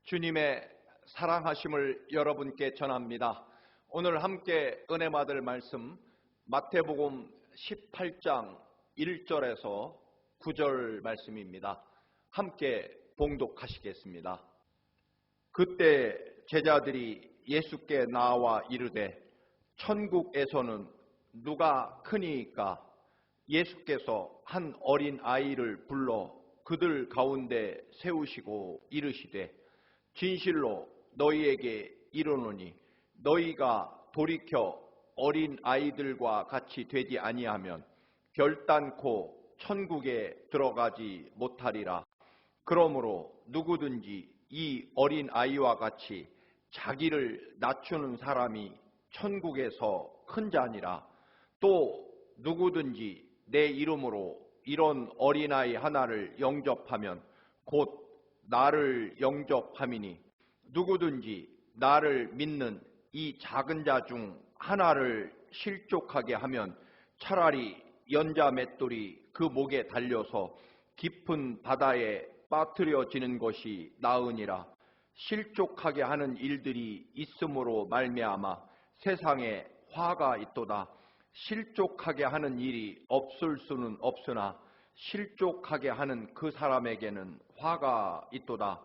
주님의 사랑하심을 여러분께 전합니다. 오늘 함께 은혜 받을 말씀 마태복음 18장 1절에서 9절 말씀입니다. 함께 봉독하시겠습니다. 그때 제자들이 예수께 나와 이르되 천국에서는 누가 크니이까? 예수께서 한 어린 아이를 불러 그들 가운데 세우시고 이르시되 진실로 너희에게 이르노니 너희가 돌이켜 어린 아이들과 같이 되지 아니하면 결단코 천국에 들어가지 못하리라. 그러므로 누구든지 이 어린 아이와 같이 자기를 낮추는 사람이 천국에서 큰 자니라. 또 누구든지 내 이름으로 이런 어린아이 하나를 영접하면 곧 나를 영접함이니 누구든지 나를 믿는 이 작은 자 중 하나를 실족하게 하면 차라리 연자 맷돌이 그 목에 달려서 깊은 바다에 빠뜨려지는 것이 나으니라. 실족하게 하는 일들이 있음으로 말미암아 세상에 화가 있도다. 실족하게 하는 일이 없을 수는 없으나 실족하게 하는 그 사람에게는 화가 있도다.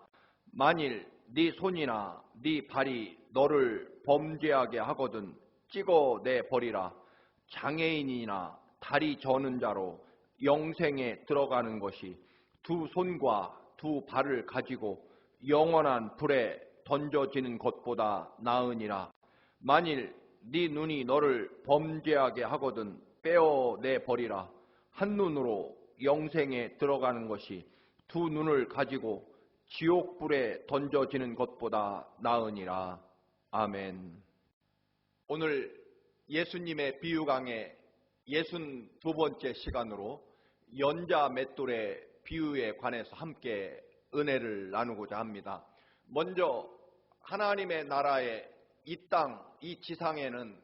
만일 네 손이나 네 발이 너를 범죄하게 하거든 찍어내 버리라. 장애인이나 다리 저는 자로 영생에 들어가는 것이 두 손과 두 발을 가지고 영원한 불에 던져지는 것보다 나으니라. 만일 네 눈이 너를 범죄하게 하거든 빼어내 버리라. 한 눈으로 영생에 들어가는 것이 두 눈을 가지고 지옥불에 던져지는 것보다 나으니라. 아멘. 오늘 예수님의 비유 강의 62번째 시간으로 연자 맷돌의 비유에 관해서 함께 은혜를 나누고자 합니다. 먼저 하나님의 나라에 이 땅, 이 지상에는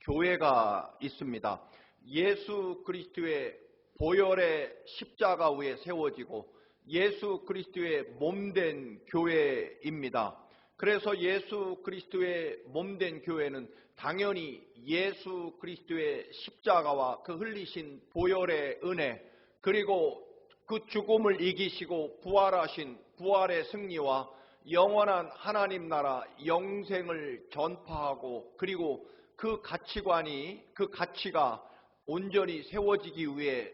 교회가 있습니다. 예수 그리스도의 보혈의 십자가 위에 세워지고 예수 그리스도의 몸된 교회입니다. 그래서 예수 그리스도의 몸된 교회는 당연히 예수 그리스도의 십자가와 그 흘리신 보혈의 은혜, 그리고 그 죽음을 이기시고 부활하신 부활의 승리와 영원한 하나님 나라 영생을 전파하고, 그리고 그 가치관이, 그 가치가 온전히 세워지기 위해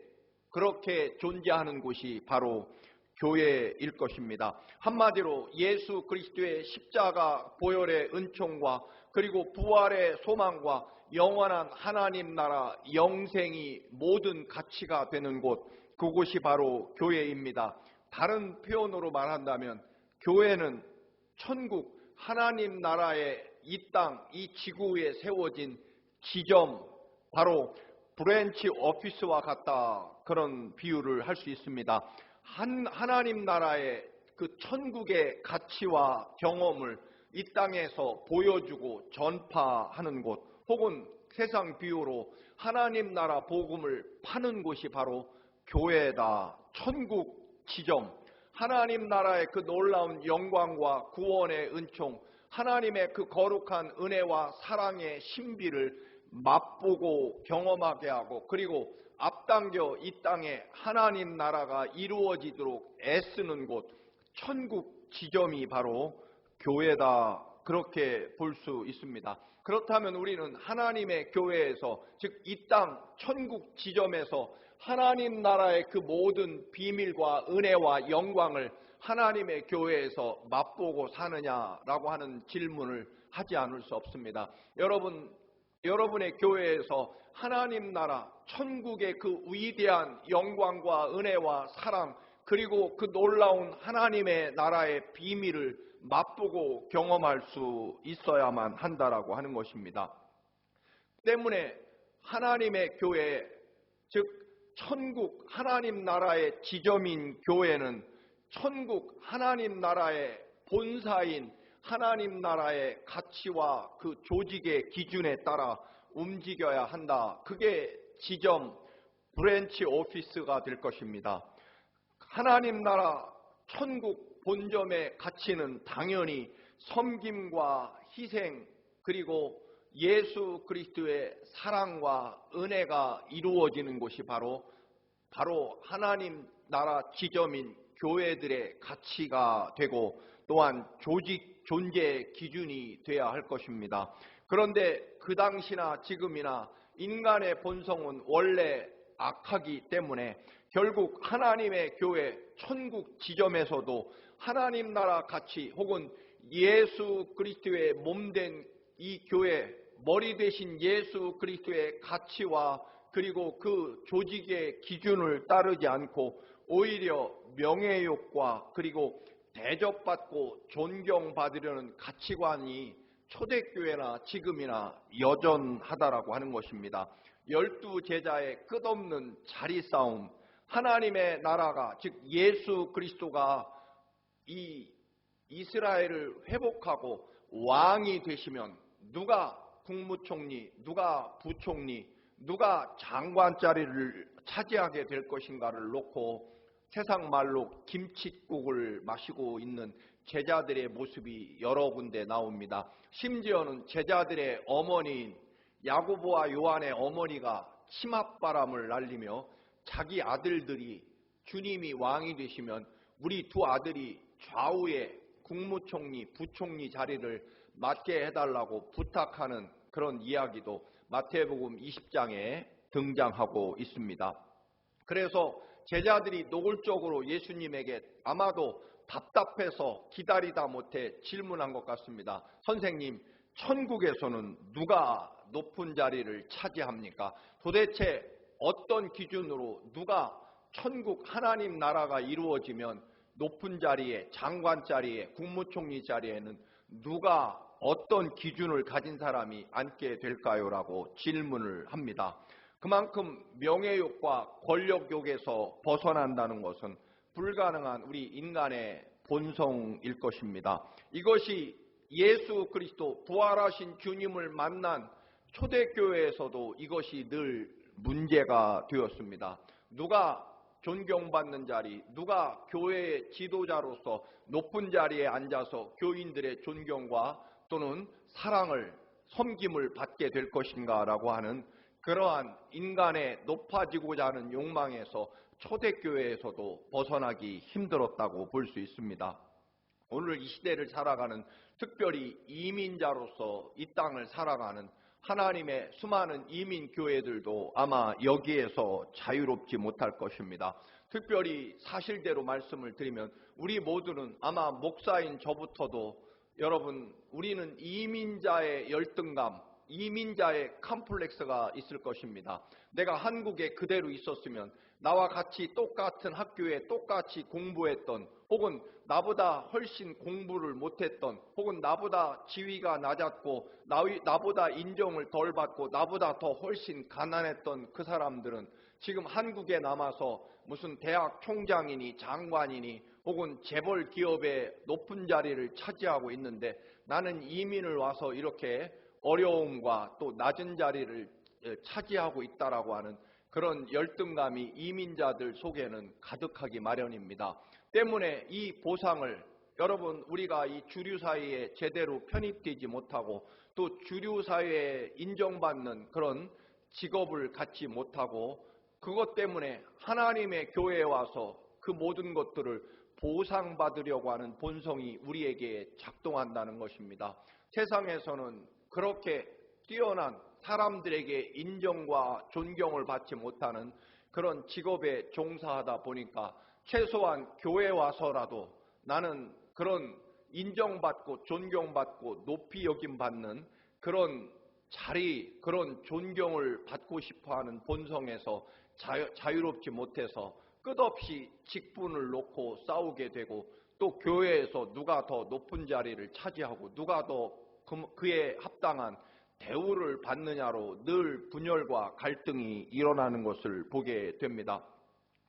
그렇게 존재하는 곳이 바로 교회일 것입니다. 한마디로 예수 그리스도의 십자가 보혈의 은총과 그리고 부활의 소망과 영원한 하나님 나라 영생이 모든 가치가 되는 곳, 그곳이 바로 교회입니다. 다른 표현으로 말한다면 교회는 천국 하나님 나라의 이 땅, 이 지구 위에 세워진 지점, 바로 브랜치 오피스와 같다, 그런 비유를 할 수 있습니다. 하나님 나라의 그 천국의 가치와 경험을 이 땅에서 보여주고 전파하는 곳, 혹은 세상 비유로 하나님 나라 복음을 파는 곳이 바로 교회다. 천국 지점, 하나님 나라의 그 놀라운 영광과 구원의 은총, 하나님의 그 거룩한 은혜와 사랑의 신비를 맛보고 경험하게 하고, 그리고 앞당겨 이 땅에 하나님 나라가 이루어지도록 애쓰는 곳, 천국 지점이 바로 교회다, 그렇게 볼 수 있습니다. 그렇다면 우리는 하나님의 교회에서, 즉 이 땅 천국 지점에서 하나님 나라의 그 모든 비밀과 은혜와 영광을 하나님의 교회에서 맛보고 사느냐라고 하는 질문을 하지 않을 수 없습니다. 여러분의 교회에서 하나님 나라 천국의 그 위대한 영광과 은혜와 사랑, 그리고 그 놀라운 하나님의 나라의 비밀을 맛보고 경험할 수 있어야만 한다라고 하는 것입니다. 때문에 하나님의 교회, 즉 천국 하나님 나라의 지점인 교회는 천국 하나님 나라의 본사인 하나님 나라의 가치와 그 조직의 기준에 따라 움직여야 한다. 그게 지점, 브랜치 오피스가 될 것입니다. 하나님 나라 천국 본점의 가치는 당연히 섬김과 희생 그리고 예수 그리스도의 사랑과 은혜가 이루어지는 곳이 바로 하나님 나라 지점인 교회들의 가치가 되고 또한 조직 존재의 기준이 되어야 할 것입니다. 그런데 그 당시나 지금이나 인간의 본성은 원래 악하기 때문에 결국 하나님의 교회 천국 지점에서도 하나님 나라 가치 혹은 예수 그리스도의 몸된 이 교회 머리 되신 예수 그리스도의 가치와 그리고 그 조직의 기준을 따르지 않고 오히려 명예욕과 그리고 대접받고 존경받으려는 가치관이 초대교회나 지금이나 여전하다라고 하는 것입니다. 12제자의 끝없는 자리 싸움, 하나님의 나라가 즉 예수 그리스도가 이 이스라엘을 회복하고 왕이 되시면 누가 국무총리, 누가 부총리, 누가 장관 자리를 차지하게 될 것인가를 놓고 세상 말로 김칫국을 마시고 있는 제자들의 모습이 여러 군데 나옵니다. 심지어는 제자들의 어머니인 야고보와 요한의 어머니가 치맛바람을 날리며 자기 아들들이 주님이 왕이 되시면 우리 두 아들이 좌우에 국무총리, 부총리 자리를 맡게 해달라고 부탁하는 그런 이야기도 마태복음 20장에 등장하고 있습니다. 그래서 제자들이 노골적으로 예수님에게 아마도 답답해서 기다리다 못해 질문한 것 같습니다. 선생님, 천국에서는 누가 높은 자리를 차지합니까? 도대체 어떤 기준으로 누가 천국 하나님 나라가 이루어지면 높은 자리에, 장관 자리에, 국무총리 자리에는 누가 어떤 기준을 가진 사람이 앉게 될까요? 라고 질문을 합니다. 그만큼 명예욕과 권력욕에서 벗어난다는 것은 불가능한 우리 인간의 본성일 것입니다. 이것이 예수 그리스도 부활하신 주님을 만난 초대교회에서도 이것이 늘 문제가 되었습니다. 누가 존경받는 자리, 누가 교회의 지도자로서 높은 자리에 앉아서 교인들의 존경과 또는 사랑을, 섬김을 받게 될 것인가라고 하는 그러한 인간의 높아지고자 하는 욕망에서 초대교회에서도 벗어나기 힘들었다고 볼 수 있습니다. 오늘 이 시대를 살아가는 특별히 이민자로서 이 땅을 살아가는 하나님의 수많은 이민교회들도 아마 여기에서 자유롭지 못할 것입니다. 특별히 사실대로 말씀을 드리면 우리 모두는 아마 목사인 저부터도 여러분 우리는 이민자의 열등감, 이민자의 컴플렉스가 있을 것입니다. 내가 한국에 그대로 있었으면 나와 같이 똑같은 학교에 똑같이 공부했던 혹은 나보다 훨씬 공부를 못했던 혹은 나보다 지위가 낮았고 나보다 인정을 덜 받고 나보다 더 훨씬 가난했던 그 사람들은 지금 한국에 남아서 무슨 대학 총장이니 장관이니 혹은 재벌 기업의 높은 자리를 차지하고 있는데 나는 이민을 와서 이렇게 어려움과 또 낮은 자리를 차지하고 있다라고 하는 그런 열등감이 이민자들 속에는 가득하기 마련입니다. 때문에 이 보상을 여러분 우리가 이 주류 사회에 제대로 편입되지 못하고 또 주류 사회에 인정받는 그런 직업을 갖지 못하고 그것 때문에 하나님의 교회에 와서 그 모든 것들을 보상받으려고 하는 본성이 우리에게 작동한다는 것입니다. 세상에서는 그렇게 뛰어난 사람들에게 인정과 존경을 받지 못하는 그런 직업에 종사하다 보니까 최소한 교회에 와서라도 나는 그런 인정받고 존경받고 높이 여김받는 그런 자리, 그런 존경을 받고 싶어하는 본성에서 자유롭지 못해서 끝없이 직분을 놓고 싸우게 되고 또 교회에서 누가 더 높은 자리를 차지하고 누가 더 그에 합당한 대우를 받느냐로 늘 분열과 갈등이 일어나는 것을 보게 됩니다.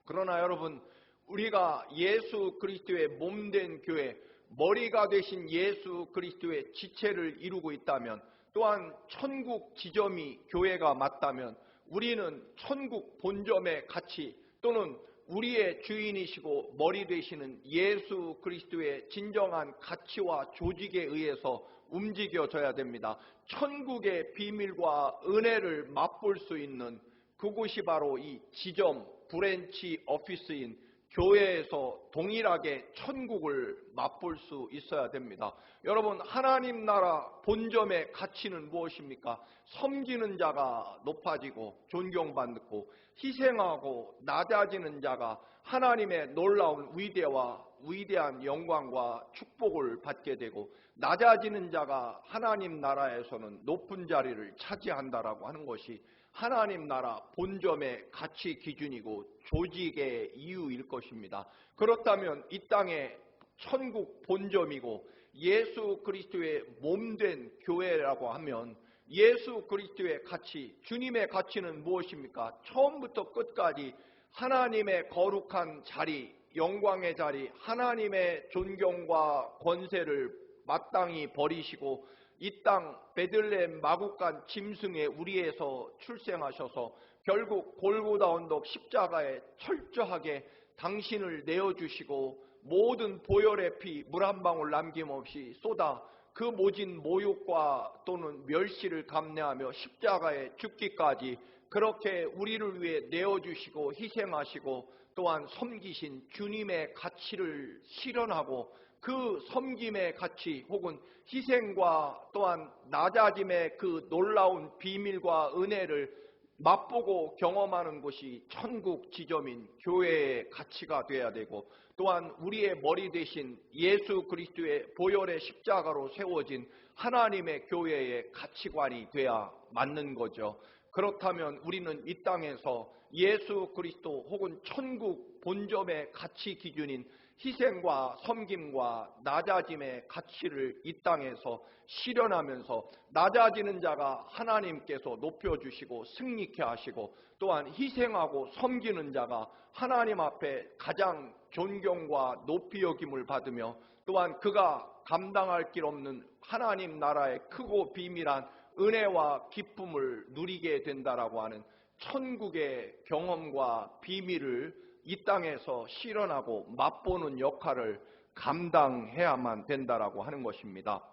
그러나 여러분 우리가 예수 그리스도의 몸된 교회, 머리가 되신 예수 그리스도의 지체를 이루고 있다면 또한 천국 지점이 교회가 맞다면 우리는 천국 본점의 가치 또는 우리의 주인이시고 머리 되시는 예수 그리스도의 진정한 가치와 조직에 의해서 움직여져야 됩니다. 천국의 비밀과 은혜를 맛볼 수 있는 그곳이 바로 이 지점 브랜치 오피스인 교회에서 동일하게 천국을 맛볼 수 있어야 됩니다. 여러분, 하나님 나라 본점의 가치는 무엇입니까? 섬기는 자가 높아지고 존경받고 희생하고 낮아지는 자가 하나님의 놀라운 위대와 위대한 영광과 축복을 받게 되고 낮아지는 자가 하나님 나라에서는 높은 자리를 차지한다라고 하는 것이 하나님 나라 본점의 가치 기준이고 조직의 이유일 것입니다. 그렇다면 이 땅의 천국 본점이고 예수 그리스도의 몸된 교회라고 하면 예수 그리스도의 가치, 주님의 가치는 무엇입니까? 처음부터 끝까지 하나님의 거룩한 자리, 영광의 자리, 하나님의 존경과 권세를 마땅히 버리시고 이 땅 베들레헴 마구간 짐승의 우리에서 출생하셔서 결국 골고다 언덕 십자가에 철저하게 당신을 내어주시고 모든 보혈의 피 물 한 방울 남김없이 쏟아 그 모진 모욕과 또는 멸시를 감내하며 십자가에 죽기까지 그렇게 우리를 위해 내어주시고 희생하시고 또한 섬기신 주님의 가치를 실현하고 그 섬김의 가치 혹은 희생과 또한 낮아짐의 그 놀라운 비밀과 은혜를 맛보고 경험하는 곳이 천국 지점인 교회의 가치가 되어야 되고 또한 우리의 머리 대신 예수 그리스도의 보혈의 십자가로 세워진 하나님의 교회의 가치관이 돼야 맞는 거죠. 그렇다면 우리는 이 땅에서 예수 그리스도 혹은 천국 본점의 가치 기준인 희생과 섬김과 낮아짐의 가치를 이 땅에서 실현하면서 낮아지는 자가 하나님께서 높여주시고 승리케 하시고 또한 희생하고 섬기는 자가 하나님 앞에 가장 존경과 높이 여김을 받으며 또한 그가 감당할 길 없는 하나님 나라의 크고 비밀한 은혜와 기쁨을 누리게 된다라고 하는 천국의 경험과 비밀을 이 땅에서 실현하고 맛보는 역할을 감당해야만 된다라고 하는 것입니다.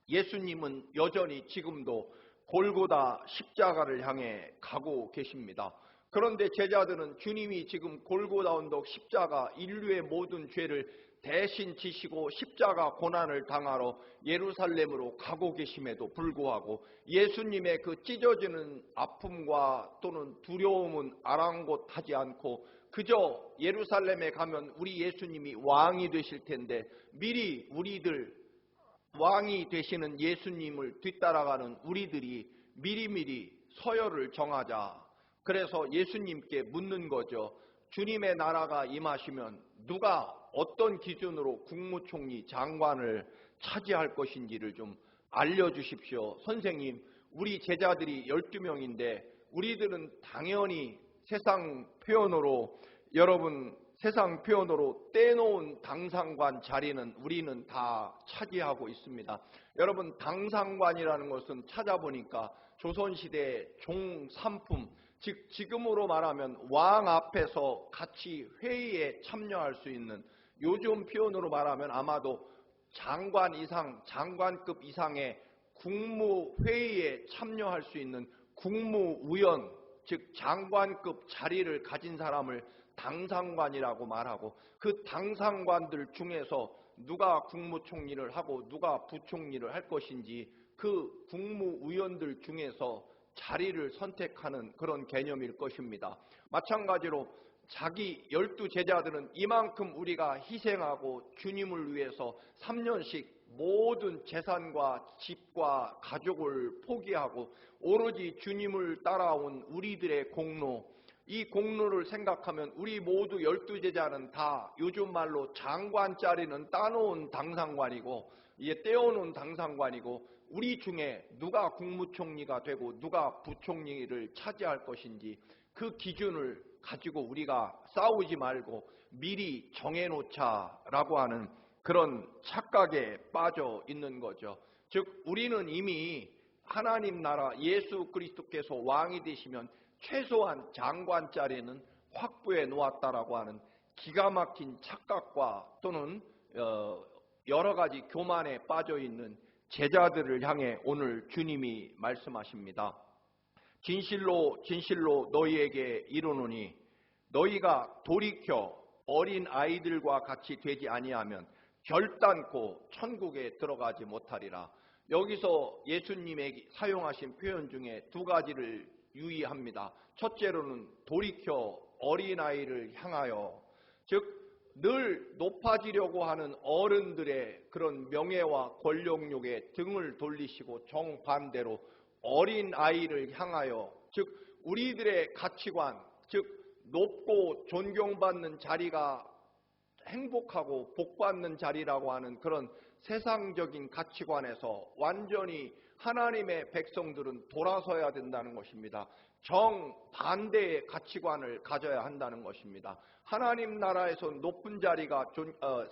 예수님은 여전히 지금도 골고다 십자가를 향해 가고 계십니다. 그런데 제자들은 주님이 지금 골고다 언덕 십자가 인류의 모든 죄를 대신 지시고 십자가 고난을 당하러 예루살렘으로 가고 계심에도 불구하고 예수님의 그 찢어지는 아픔과 또는 두려움은 아랑곳하지 않고 그저 예루살렘에 가면 우리 예수님이 왕이 되실 텐데 미리 우리들 왕이 되시는 예수님을 뒤따라가는 우리들이 미리미리 서열을 정하자. 그래서 예수님께 묻는 거죠. 주님의 나라가 임하시면 누가 어떤 기준으로 국무총리 장관을 차지할 것인지를 좀 알려주십시오. 선생님, 우리 제자들이 12명인데 우리들은 당연히 세상 표현으로 떼놓은 당상관 자리는 우리는 다 차지하고 있습니다. 여러분, 당상관이라는 것은 찾아보니까 조선시대 종삼품, 즉 지금으로 말하면 왕 앞에서 같이 회의에 참여할 수 있는, 요즘 표현으로 말하면 아마도 장관 이상, 장관급 이상의 국무회의에 참여할 수 있는 국무위원, 즉 장관급 자리를 가진 사람을 당상관이라고 말하고 그 당상관들 중에서 누가 국무총리를 하고 누가 부총리를 할 것인지 그 국무위원들 중에서 자리를 선택하는 그런 개념일 것입니다. 마찬가지로 자기 12제자들은 이만큼 우리가 희생하고 주님을 위해서 3년씩 모든 재산과 집과 가족을 포기하고 오로지 주님을 따라온 우리들의 공로, 이 공로를 생각하면 우리 모두 12제자는 다 요즘 말로 장관 자리는 따놓은 당상관이고 떼어놓은 당상관이고 우리 중에 누가 국무총리가 되고 누가 부총리를 차지할 것인지 그 기준을 가지고 우리가 싸우지 말고 미리 정해놓자라고 하는 그런 착각에 빠져 있는 거죠. 즉 우리는 이미 하나님 나라 예수 그리스도께서 왕이 되시면 최소한 장관 자리는 확보해 놓았다라고 하는 기가 막힌 착각과 또는 여러 가지 교만에 빠져 있는 제자들을 향해 오늘 주님이 말씀하십니다. 진실로 진실로 너희에게 이르노니 너희가 돌이켜 어린 아이들과 같이 되지 아니하면 결단코 천국에 들어가지 못하리라. 여기서 예수님이 사용하신 표현 중에 두 가지를 유의합니다. 첫째로는 돌이켜 어린아이를 향하여, 즉 늘 높아지려고 하는 어른들의 그런 명예와 권력욕에 등을 돌리시고 정반대로 어린아이를 향하여, 즉 우리들의 가치관, 즉 높고 존경받는 자리가 행복하고 복받는 자리라고 하는 그런 세상적인 가치관에서 완전히 하나님의 백성들은 돌아서야 된다는 것입니다. 정반대의 가치관을 가져야 한다는 것입니다. 하나님 나라에서는 높은 자리가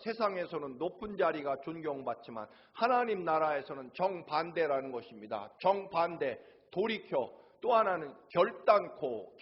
세상에서는 높은 자리가 존경받지만 하나님 나라에서는 정반대라는 것입니다. 정반대, 돌이켜. 또 하나는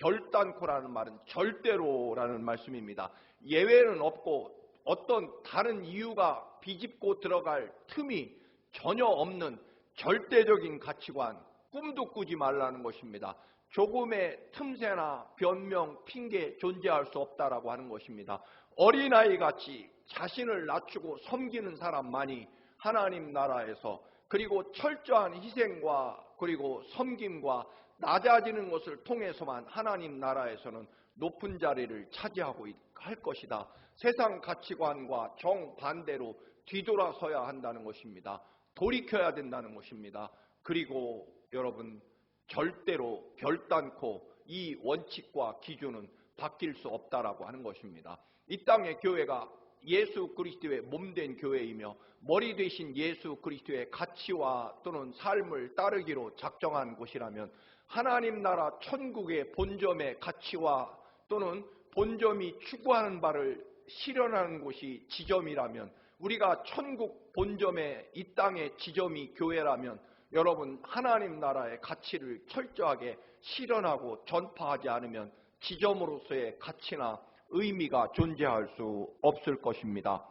결단코라는 말은 절대로라는 말씀입니다. 예외는 없고 어떤 다른 이유가 비집고 들어갈 틈이 전혀 없는 절대적인 가치관, 꿈도 꾸지 말라는 것입니다. 조금의 틈새나 변명, 핑계 존재할 수 없다라고 하는 것입니다. 어린아이같이 자신을 낮추고 섬기는 사람만이 하나님 나라에서, 그리고 철저한 희생과 그리고 섬김과 낮아지는 것을 통해서만 하나님 나라에서는 높은 자리를 차지하고 할 것이다. 세상 가치관과 정반대로 뒤돌아서야 한다는 것입니다. 돌이켜야 된다는 것입니다. 그리고 여러분, 절대로 결단코 이 원칙과 기준은 바뀔 수 없다라고 하는 것입니다. 이 땅의 교회가 예수 그리스도의 몸된 교회이며 머리 되신 예수 그리스도의 가치와 또는 삶을 따르기로 작정한 곳이라면, 하나님 나라 천국의 본점의 가치와 또는 본점이 추구하는 바를 실현하는 곳이 지점이라면, 우리가 천국 본점의 이 땅의 지점이 교회라면, 여러분 하나님 나라의 가치를 철저하게 실현하고 전파하지 않으면 지점으로서의 가치나 의미가 존재할 수 없을 것입니다.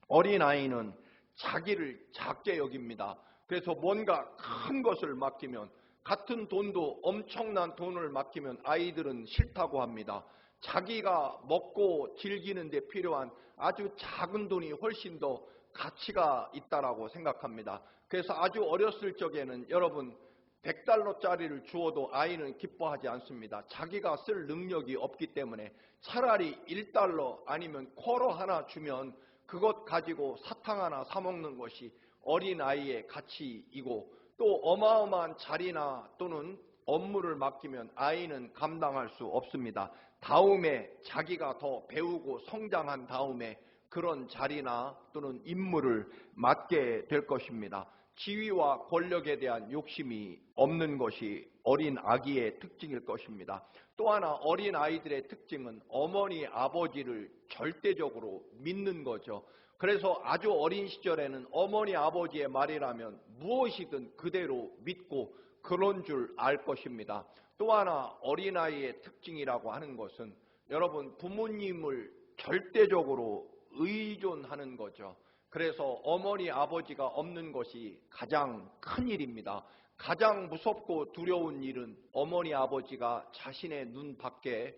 어린아이는 자기를 작게 여깁니다. 그래서 뭔가 큰 것을 맡기면, 같은 돈도 엄청난 돈을 맡기면 아이들은 싫다고 합니다. 자기가 먹고 즐기는 데 필요한 아주 작은 돈이 훨씬 더 가치가 있다라고 생각합니다. 그래서 아주 어렸을 적에는 여러분 100달러짜리를 주어도 아이는 기뻐하지 않습니다. 자기가 쓸 능력이 없기 때문에 차라리 1달러 아니면 쿼러 하나 주면 그것 가지고 사탕 하나 사 먹는 것이 어린아이의 가치이고, 또 어마어마한 자리나 또는 업무를 맡기면 아이는 감당할 수 없습니다. 다음에 자기가 더 배우고 성장한 다음에 그런 자리나 또는 임무를 맡게 될 것입니다. 지위와 권력에 대한 욕심이 없는 것이 어린 아기의 특징일 것입니다. 또 하나 어린 아이들의 특징은 어머니 아버지를 절대적으로 믿는 거죠. 그래서 아주 어린 시절에는 어머니 아버지의 말이라면 무엇이든 그대로 믿고 그런 줄 알 것입니다. 또 하나 어린아이의 특징이라고 하는 것은 여러분 부모님을 절대적으로 의존하는 거죠. 그래서 어머니 아버지가 없는 것이 가장 큰 일입니다. 가장 무섭고 두려운 일은 어머니 아버지가 자신의 눈 밖에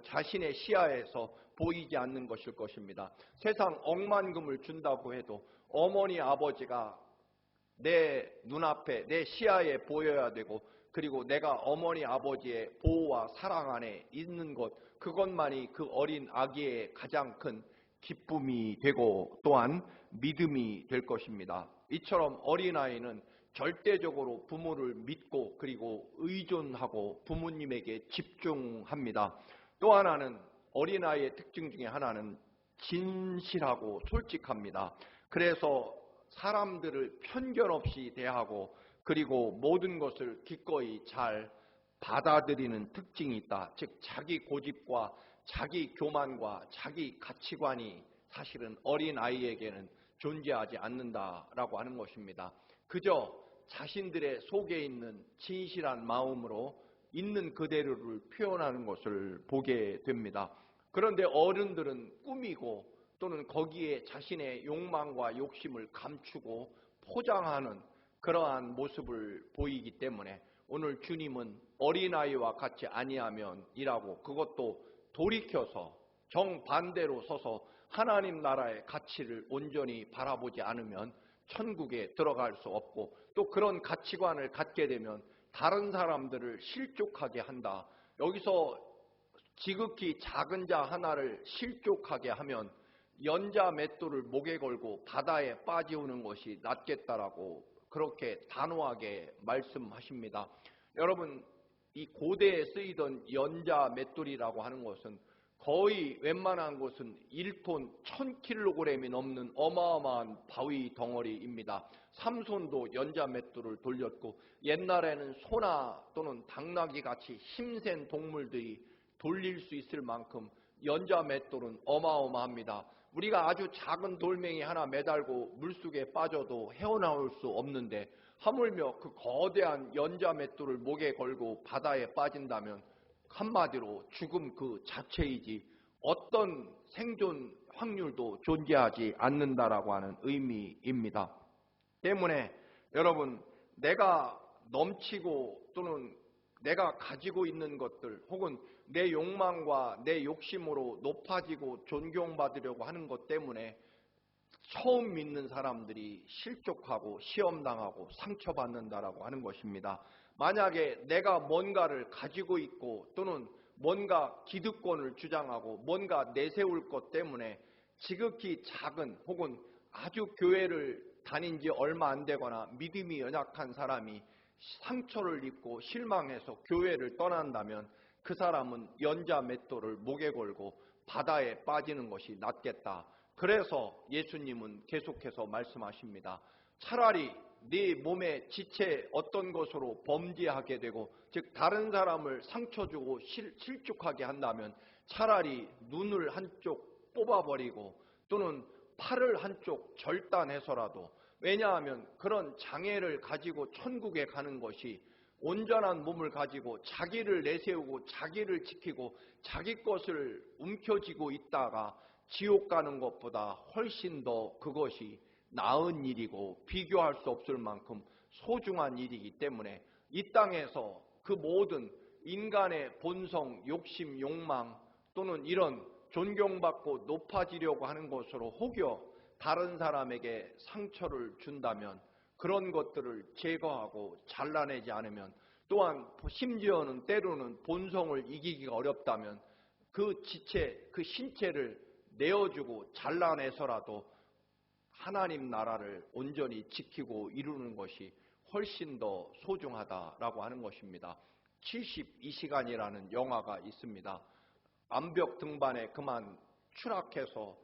자신의 시야에서 보이지 않는 것일 것입니다. 세상 억만금을 준다고 해도 어머니 아버지가 내 눈앞에 내 시야에 보여야 되고, 그리고 내가 어머니 아버지의 보호와 사랑 안에 있는 것, 그것만이 그 어린 아기의 가장 큰 기쁨이 되고 또한 믿음이 될 것입니다. 이처럼 어린아이는 절대적으로 부모를 믿고 그리고 의존하고 부모님에게 집중합니다. 또 하나는 어린아이의 특징 중에 하나는 진실하고 솔직합니다. 그래서 사람들을 편견 없이 대하고 그리고 모든 것을 기꺼이 잘 받아들이는 특징이 있다. 즉 자기 고집과 자기 교만과 자기 가치관이 사실은 어린아이에게는 존재하지 않는다라고 하는 것입니다. 그저 자신들의 속에 있는 진실한 마음으로 있는 그대로를 표현하는 것을 보게 됩니다. 그런데 어른들은 꾸미고 또는 거기에 자신의 욕망과 욕심을 감추고 포장하는 그러한 모습을 보이기 때문에 오늘 주님은 어린아이와 같이 아니하면이라고, 그것도 돌이켜서 정반대로 서서 하나님 나라의 가치를 온전히 바라보지 않으면 천국에 들어갈 수 없고, 또 그런 가치관을 갖게 되면 다른 사람들을 실족하게 한다. 여기서 지극히 작은 자 하나를 실족하게 하면 연자 맷돌을 목에 걸고 바다에 빠지우는 것이 낫겠다라고 그렇게 단호하게 말씀하십니다. 여러분, 이 고대에 쓰이던 연자 맷돌이라고 하는 것은 거의 웬만한 곳은 1톤 1000kg이 넘는 어마어마한 바위 덩어리입니다. 삼손도 연자 맷돌을 돌렸고, 옛날에는 소나 또는 당나귀 같이 힘센 동물들이 돌릴 수 있을 만큼 연자 맷돌은 어마어마합니다. 우리가 아주 작은 돌멩이 하나 매달고 물속에 빠져도 헤어나올 수 없는데, 하물며 그 거대한 연자 맷돌을 목에 걸고 바다에 빠진다면 한마디로 죽음 그 자체이지 어떤 생존 확률도 존재하지 않는다라고 하는 의미입니다. 때문에 여러분, 내가 넘치고 또는 내가 가지고 있는 것들, 혹은 내 욕망과 내 욕심으로 높아지고 존경받으려고 하는 것 때문에 처음 믿는 사람들이 실족하고 시험당하고 상처받는다라고 하는 것입니다. 만약에 내가 뭔가를 가지고 있고 또는 뭔가 기득권을 주장하고 뭔가 내세울 것 때문에 지극히 작은 혹은 아주 교회를 다닌 지 얼마 안 되거나 믿음이 연약한 사람이 상처를 입고 실망해서 교회를 떠난다면 그 사람은 연자 맷돌을 목에 걸고 바다에 빠지는 것이 낫겠다. 그래서 예수님은 계속해서 말씀하십니다. 차라리 네 몸의 지체 어떤 것으로 범죄하게 되고, 즉 다른 사람을 상처 주고 실족하게 한다면 차라리 눈을 한쪽 뽑아버리고 또는 팔을 한쪽 절단해서라도, 왜냐하면 그런 장애를 가지고 천국에 가는 것이 온전한 몸을 가지고 자기를 내세우고 자기를 지키고 자기 것을 움켜쥐고 있다가 지옥 가는 것보다 훨씬 더 그것이 나은 일이고 비교할 수 없을 만큼 소중한 일이기 때문에 이 땅에서 그 모든 인간의 본성, 욕심, 욕망 또는 이런 존경받고 높아지려고 하는 것으로 혹여 다른 사람에게 상처를 준다면 그런 것들을 제거하고 잘라내지 않으면, 또한 심지어는 때로는 본성을 이기기가 어렵다면 그 지체, 그 신체를 내어주고 잘라내서라도 하나님 나라를 온전히 지키고 이루는 것이 훨씬 더 소중하다라고 하는 것입니다. 72시간이라는 영화가 있습니다. 암벽 등반에 그만 추락해서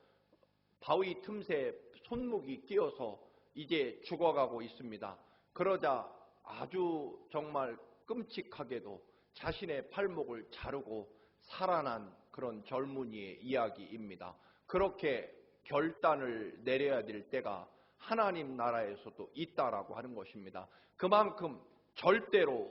바위 틈새에 손목이 끼어서 이제 죽어가고 있습니다. 그러자 아주 정말 끔찍하게도 자신의 팔목을 자르고 살아난 그런 젊은이의 이야기입니다. 그렇게 결단을 내려야 될 때가 하나님 나라에서도 있다라고 하는 것입니다. 그만큼 절대로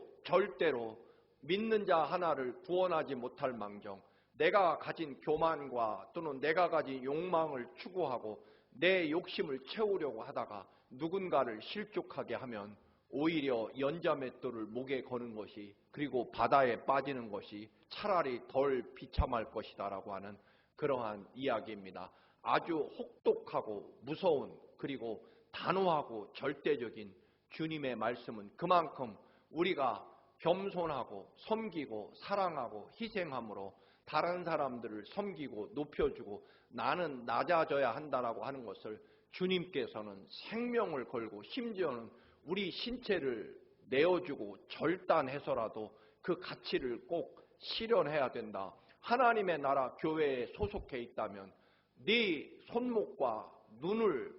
믿는 자 하나를 구원하지 못할 망정, 내가 가진 교만과 또는 내가 가진 욕망을 추구하고 내 욕심을 채우려고 하다가 누군가를 실족하게 하면 오히려 연자맷돌을 목에 거는 것이, 그리고 바다에 빠지는 것이 차라리 덜 비참할 것이다라고 하는 그러한 이야기입니다. 아주 혹독하고 무서운, 그리고 단호하고 절대적인 주님의 말씀은 그만큼 우리가 겸손하고 섬기고 사랑하고 희생함으로 다른 사람들을 섬기고 높여주고 나는 낮아져야 한다라고 하는 것을 주님께서는 생명을 걸고 심지어는 우리 신체를 내어주고 절단해서라도 그 가치를 꼭 실현해야 된다. 하나님의 나라 교회에 소속해 있다면 네 손목과 눈을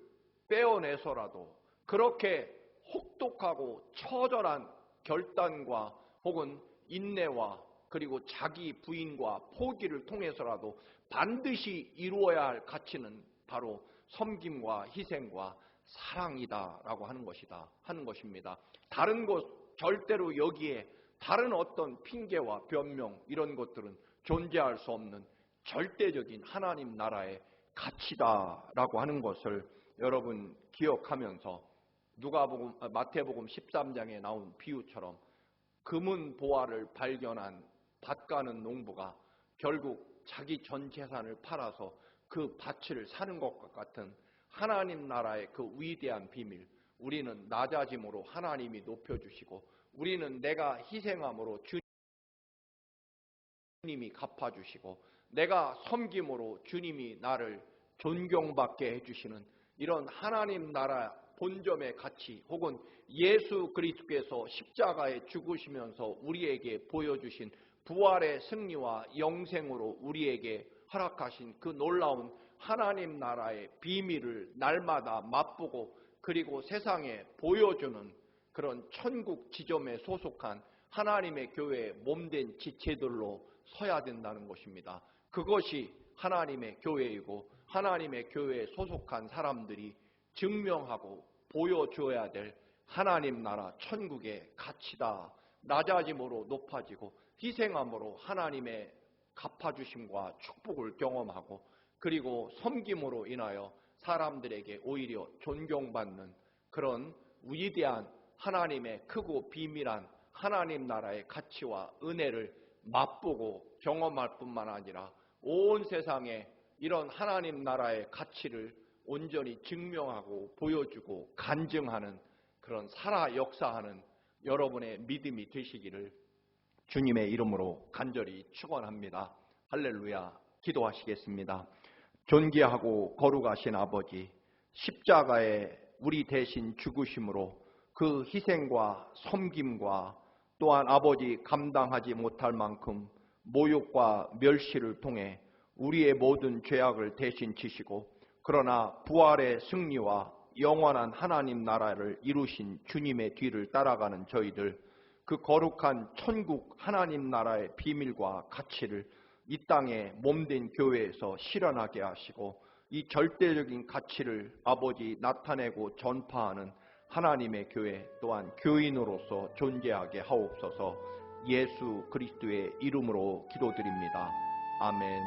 빼어내서라도 그렇게 혹독하고 처절한 결단과 혹은 인내와 그리고 자기 부인과 포기를 통해서라도 반드시 이루어야 할 가치는 바로 섬김과 희생과 사랑이다라고 하는 것입니다. 다른 것 절대로 여기에 다른 어떤 핑계와 변명 이런 것들은 존재할 수 없는 절대적인 하나님 나라의 가치다라고 하는 것을 여러분 기억하면서 마태복음 13장에 나온 비유처럼 금은 보화를 발견한 밭 가는 농부가 결국 자기 전 재산을 팔아서 그 밭을 사는 것과 같은 하나님 나라의 그 위대한 비밀, 우리는 낮아짐으로 하나님이 높여주시고 우리는 내가 희생함으로 주님이 갚아주시고 내가 섬김으로 주님이 나를 존경받게 해주시는 이런 하나님 나라 본점의 가치, 혹은 예수 그리스도께서 십자가에 죽으시면서 우리에게 보여주신 부활의 승리와 영생으로 우리에게 허락하신 그 놀라운 하나님 나라의 비밀을 날마다 맛보고 그리고 세상에 보여주는 그런 천국 지점에 소속한 하나님의 교회의 몸된 지체들로 서야 된다는 것입니다. 그것이 하나님의 교회이고 하나님의 교회에 소속한 사람들이 증명하고 보여줘야 될 하나님 나라 천국의 가치다. 낮아짐으로 높아지고 희생함으로 하나님의 갚아주심과 축복을 경험하고 그리고 섬김으로 인하여 사람들에게 오히려 존경받는 그런 위대한 하나님의 크고 비밀한 하나님 나라의 가치와 은혜를 맛보고 경험할 뿐만 아니라 온 세상에 이런 하나님 나라의 가치를 온전히 증명하고 보여주고 간증하는 그런 살아 역사하는 여러분의 믿음이 되시기를 주님의 이름으로 간절히 축원합니다. 할렐루야. 기도하시겠습니다. 존귀하고 거룩하신 아버지, 십자가에 우리 대신 죽으심으로 그 희생과 섬김과 또한 아버지 감당하지 못할 만큼 모욕과 멸시를 통해 우리의 모든 죄악을 대신 지시고 그러나 부활의 승리와 영원한 하나님 나라를 이루신 주님의 뒤를 따라가는 저희들, 그 거룩한 천국 하나님 나라의 비밀과 가치를 이 땅에 몸된 교회에서 실현하게 하시고 이 절대적인 가치를 아버지 나타내고 전파하는 하나님의 교회 또한 교인으로서 존재하게 하옵소서. 예수 그리스도의 이름으로 기도드립니다. 아멘.